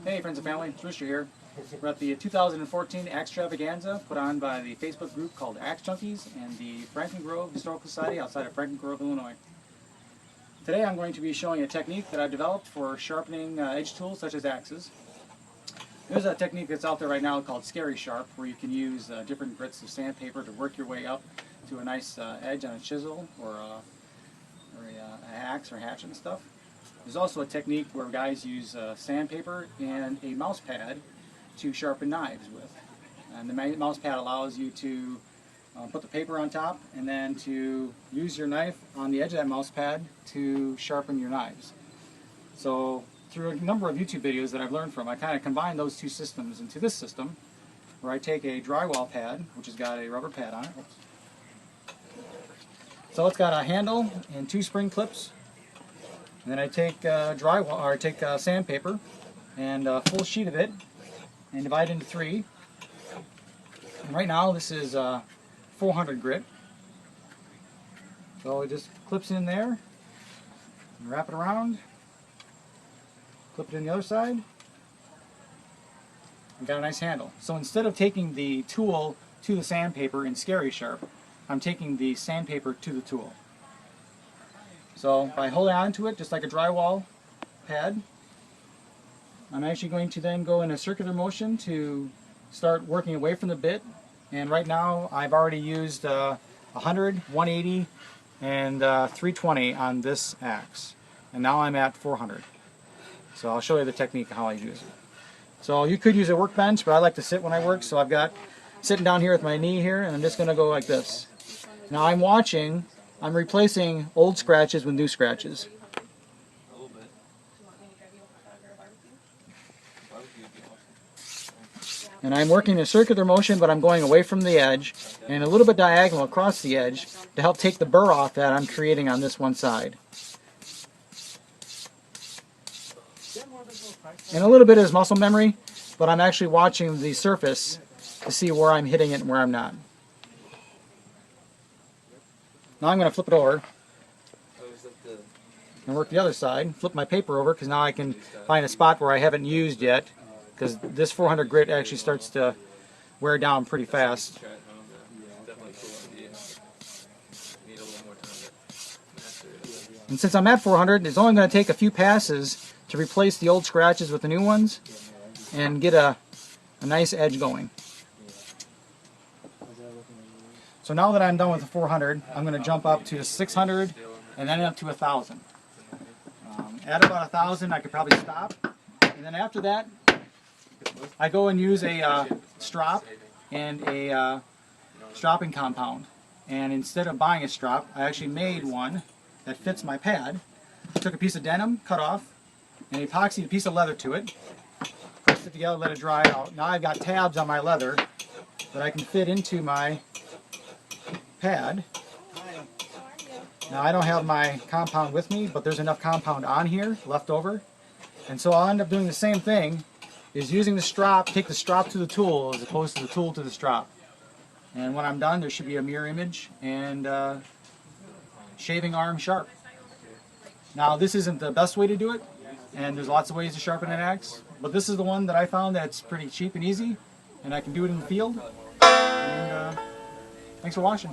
Hey friends and family, it's Rooster here. We're at the 2014 Axe Extravaganza put on by the Facebook group called Axe Junkies and the Franklin Grove Historical Society outside of Franklin Grove, Illinois. Today I'm going to be showing a technique that I've developed for sharpening edge tools such as axes. There's a technique that's out there right now called Scary Sharp, where you can use different grits of sandpaper to work your way up to a nice edge on a chisel or a axe or hatchet and stuff. There's also a technique where guys use sandpaper and a mouse pad to sharpen knives with. And the mouse pad allows you to put the paper on top and then to use your knife on the edge of that mouse pad to sharpen your knives. So through a number of YouTube videos that I've learned from, I kind of combine those two systems into this system where I take a drywall pad, which has got a rubber pad on it. So it's got a handle and two spring clips. And then I take sandpaper and a full sheet of it and divide it into three. And right now this is 400 grit. So it just clips in there and wrap it around. Clip it in the other side. And got a nice handle. So instead of taking the tool to the sandpaper in Scary Sharp, I'm taking the sandpaper to the tool. So by holding on to it, just like a drywall pad, I'm actually going to then go in a circular motion to start working away from the bit. And right now I've already used 100, 180, and 320 on this axe. And now I'm at 400. So I'll show you the technique of how I use it. So you could use a workbench, but I like to sit when I work. So I've got sitting down here with my knee here, and I'm just going to go like this. Now I'm replacing old scratches with new scratches. And I'm working in a circular motion, but I'm going away from the edge and a little bit diagonal across the edge to help take the burr off that I'm creating on this one side. And a little bit is muscle memory, but I'm actually watching the surface to see where I'm hitting it and where I'm not. Now I'm going to flip it over and work the other side. Flip my paper over because now I can find a spot where I haven't used yet, because this 400 grit actually starts to wear down pretty fast. And since I'm at 400, it's only going to take a few passes to replace the old scratches with the new ones and get a nice edge going. So now that I'm done with the 400, I'm going to jump up to 600 and then up to 1,000. At about 1,000, I could probably stop. And then after that, I go and use a strop and a stropping compound. And instead of buying a strop, I actually made one that fits my pad. I took a piece of denim, cut off, and epoxied a piece of leather to it. Pressed it together, let it dry out. Now I've got tabs on my leather that I can fit into my pad. Now I don't have my compound with me, but there's enough compound on here left over. And so I'll end up doing the same thing, is using the strop, take the strop to the tool as opposed to the tool to the strop. And when I'm done, there should be a mirror image and shaving arm sharp. Now this isn't the best way to do it, and there's lots of ways to sharpen an axe, but this is the one that I found that's pretty cheap and easy, and I can do it in the field. And thanks for watching.